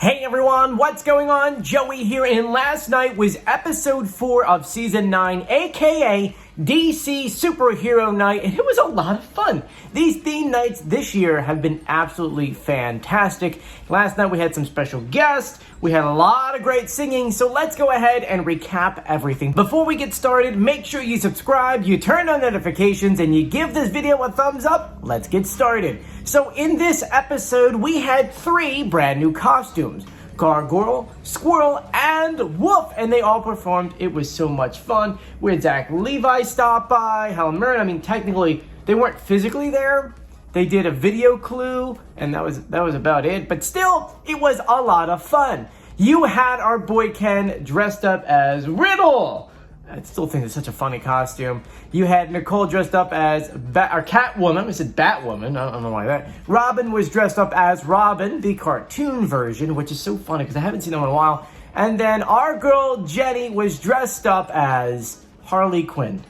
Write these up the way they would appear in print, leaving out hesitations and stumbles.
Hey everyone, what's going on? Joey here, and last night was episode 4 of season 9, aka DC Superhero Night, and it was a lot of fun. These theme nights this year have been absolutely fantastic. Last night we had some special guests, we had a lot of great singing, so let's go ahead and recap everything. Before we get started, make sure you subscribe, you turn on notifications, and you give this video a thumbs up. Let's get started. So in this episode, we had 3 brand new costumes. Gargoyle, Squirrel, and Wolf, and they all performed. It was so much fun. We had Zach Levi stop by, Helen Mirren. I mean, technically, they weren't physically there. They did a video clue, and that was about it. But still, it was a lot of fun. You had our boy Ken dressed up as Riddle. I still think it's such a funny costume. You had Nicole dressed up as Catwoman. I said Batwoman. I don't know why that. Robin was dressed up as Robin, the cartoon version, which is so funny because I haven't seen them in a while. And then our girl Jenny was dressed up as Harley Quinn.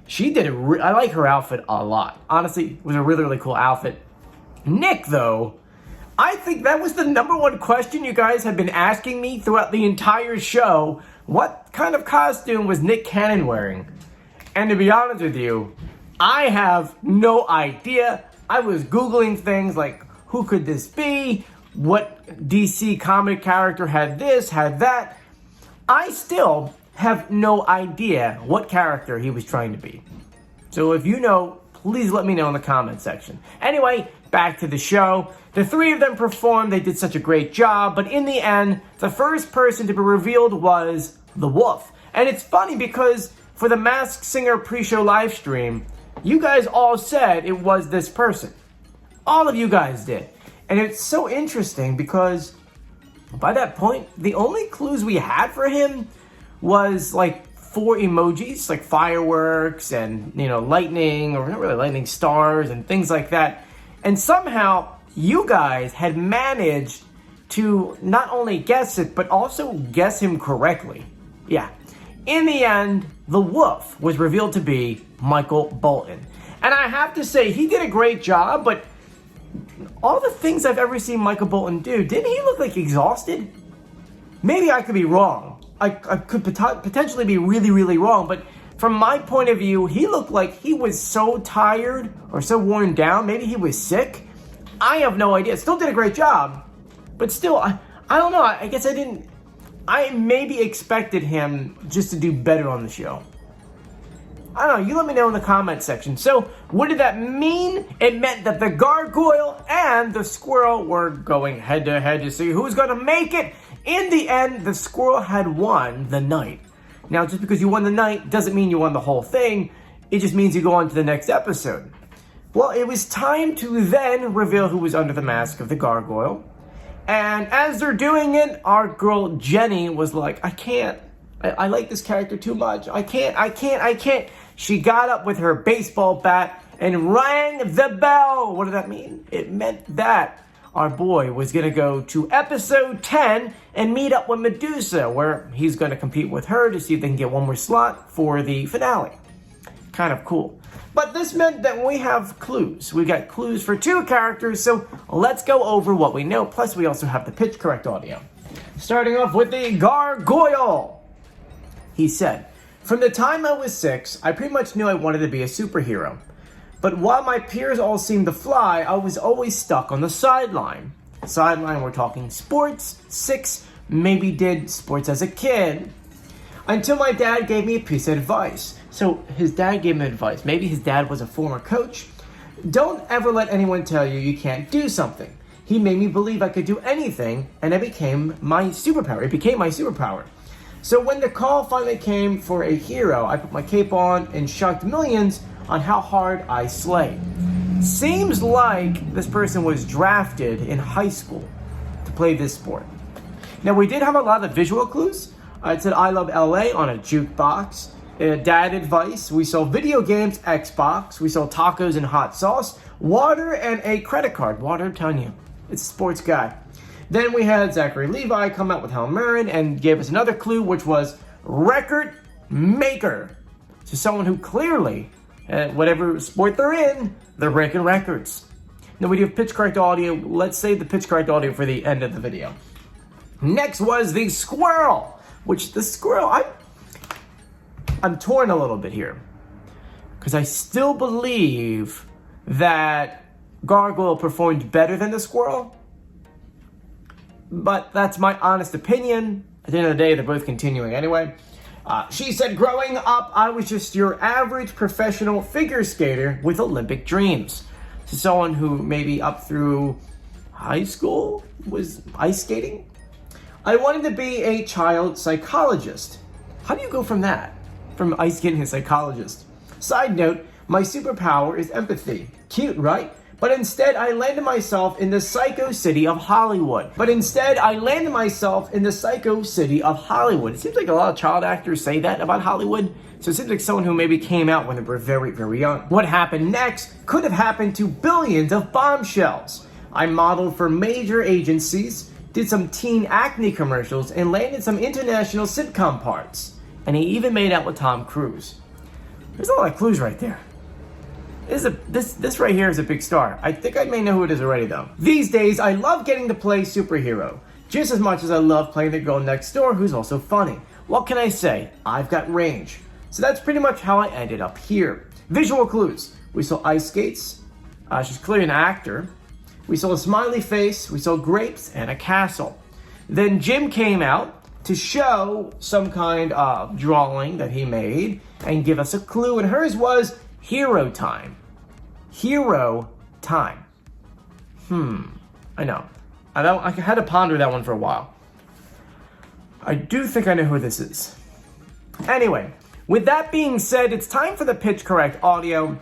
She did I like her outfit a lot. Honestly, it was a really, really cool outfit. Nick, though, I think that was the #1 question you guys have been asking me throughout the entire show. What kind of costume was Nick Cannon wearing? And to be honest with you, I have no idea. I was Googling things like, who could this be? What DC comic character had this, had that? I still have no idea what character he was trying to be. So if you know, please let me know in the comment section. Anyway, back to the show. The 3 of them performed. They did such a great job. But in the end, the first person to be revealed was the Wolf. And it's funny because for the Masked Singer pre-show live stream, you guys all said it was this person. All of you guys did. And it's so interesting because by that point, the only clues we had for him was like 4 emojis, like fireworks and, lightning, or not really lightning, stars and things like that. And somehow you guys had managed to not only guess it, but also guess him correctly. Yeah. In the end, the Wolf was revealed to be Michael Bolton. And I have to say, he did a great job, but all the things I've ever seen Michael Bolton do, didn't he look like exhausted? Maybe I could be wrong. I could potentially be really, really wrong, but from my point of view, he looked like he was so tired or so worn down. Maybe he was sick. I have no idea. Still did a great job, but still, I don't know. I guess I maybe expected him just to do better on the show. I don't know. You let me know in the comment section. So, what did that mean? It meant that the Gargoyle and the Squirrel were going head-to-head to see who's going to make it. In the end, the Squirrel had won the night. Now, just because you won the night doesn't mean you won the whole thing. It just means you go on to the next episode. Well, it was time to then reveal who was under the mask of the Gargoyle. And as they're doing it, our girl Jenny was like, I can't. I like this character too much. I can't. She got up with her baseball bat and rang the bell. What did that mean? It meant that our boy was going to go to episode 10 and meet up with Medusa, where he's going to compete with her to see if they can get one more slot for the finale. Kind of cool. But this meant that we have clues. We got clues for 2 characters, so let's go over what we know. Plus, we also have the pitch correct audio. Starting off with the Gargoyle. He said, from the time I was 6, I pretty much knew I wanted to be a superhero. But while my peers all seemed to fly, I was always stuck on the sideline. Sideline, we're talking sports. 6, maybe did sports as a kid. Until my dad gave me a piece of advice. So his dad gave him advice. Maybe his dad was a former coach. Don't ever let anyone tell you you can't do something. He made me believe I could do anything, and it became my superpower. It became my superpower. So when the call finally came for a hero, I put my cape on and shocked millions on how hard I slay. Seems like this person was drafted in high school to play this sport. Now, we did have a lot of visual clues. It said I love LA on a jukebox. Dad advice. We saw video games, Xbox. We saw tacos and hot sauce. Water and a credit card. Water, I'm telling you, it's a sports guy. Then we had Zachary Levi come out with Helen Mirren and gave us another clue, which was record maker. So someone who clearly, whatever sport they're in, they're breaking records. Now we do have pitch correct audio. Let's save the pitch correct audio for the end of the video. Next was the Squirrel, which the Squirrel, I'm torn a little bit here. Because I still believe that Gargoyle performed better than the Squirrel. But that's my honest opinion. At the end of the day, they're both continuing anyway. She said, growing up, I was just your average professional figure skater with Olympic dreams. So someone who maybe up through high school was ice skating. I wanted to be a child psychologist. How do you go from that? From ice skating to psychologist? Side note, my superpower is empathy. Cute, right? But instead, I landed myself in the psycho city of Hollywood. It seems like a lot of child actors say that about Hollywood. So it seems like someone who maybe came out when they were very, very young. What happened next could have happened to billions of bombshells. I modeled for major agencies, did some teen acne commercials, and landed some international sitcom parts. And he even made out with Tom Cruise. There's a lot of clues right there. This right here is a big star. I think I may know who it is already though. These days, I love getting to play superhero, just as much as I love playing the girl next door who's also funny. What can I say? I've got range. So that's pretty much how I ended up here. Visual clues. We saw ice skates. She's clearly an actor. We saw a smiley face. We saw grapes and a castle. Then Jim came out to show some kind of drawing that he made and give us a clue, and hers was hero time. Hero time. I know. I had to ponder that one for a while. I do think I know who this is. Anyway, with that being said, it's time for the Pitch Correct audio.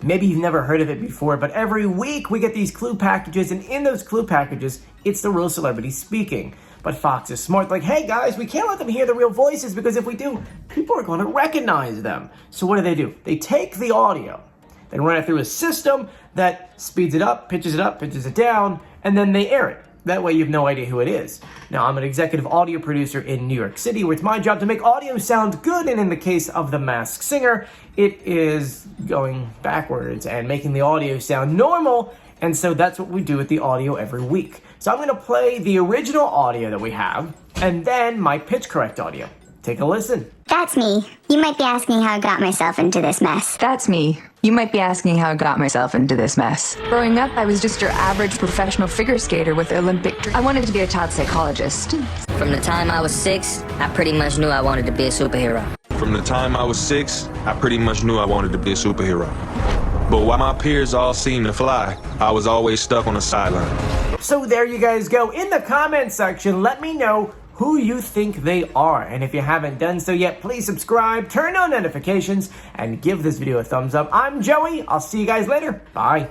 Maybe you've never heard of it before, but every week we get these clue packages, and in those clue packages, it's the real celebrity speaking. But Fox is smart, like, hey guys, we can't let them hear the real voices, because if we do, people are going to recognize them. So what do? They take the audio, they run it through a system that speeds it up, pitches it down, and then they air it. That way you have no idea who it is. Now, I'm an executive audio producer in New York City, where it's my job to make audio sound good, and in the case of The Masked Singer, it is going backwards and making the audio sound normal, and so that's what we do with the audio every week. So I'm going to play the original audio that we have, and then my Pitch Correct audio. Take a listen. That's me. You might be asking how I got myself into this mess. That's me. You might be asking how I got myself into this mess. Growing up, I was just your average professional figure skater with Olympic dreams. I wanted to be a child psychologist. From the time I was 6, I pretty much knew I wanted to be a superhero. But while my peers all seemed to fly, I was always stuck on the sideline. So there you guys go. In the comment section, let me know who you think they are. And if you haven't done so yet, please subscribe, turn on notifications, and give this video a thumbs up. I'm Joey. I'll see you guys later. Bye.